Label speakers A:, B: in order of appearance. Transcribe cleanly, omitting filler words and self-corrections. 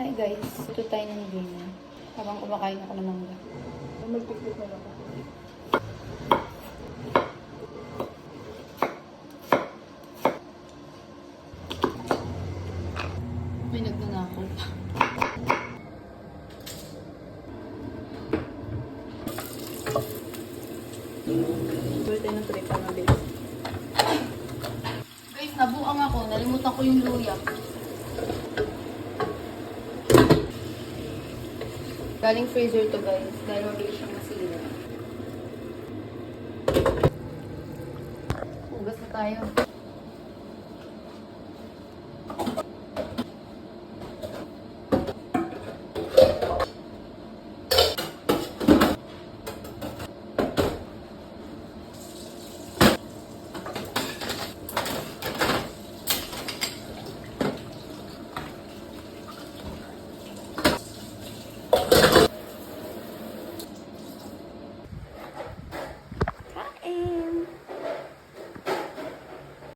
A: Hi guys, ito tayo ng dinner. Habang kumakain ako ng mangga.
B: Magpipit na lang ako.
A: May nagnanakaw pa.
B: Bili tayo ng tripa na bili.
A: Guys, nabuang ako. Nalimutan ko yung luya. Galing freezer to guys. Dahil mabilis siyang masira. Hugas na tayo.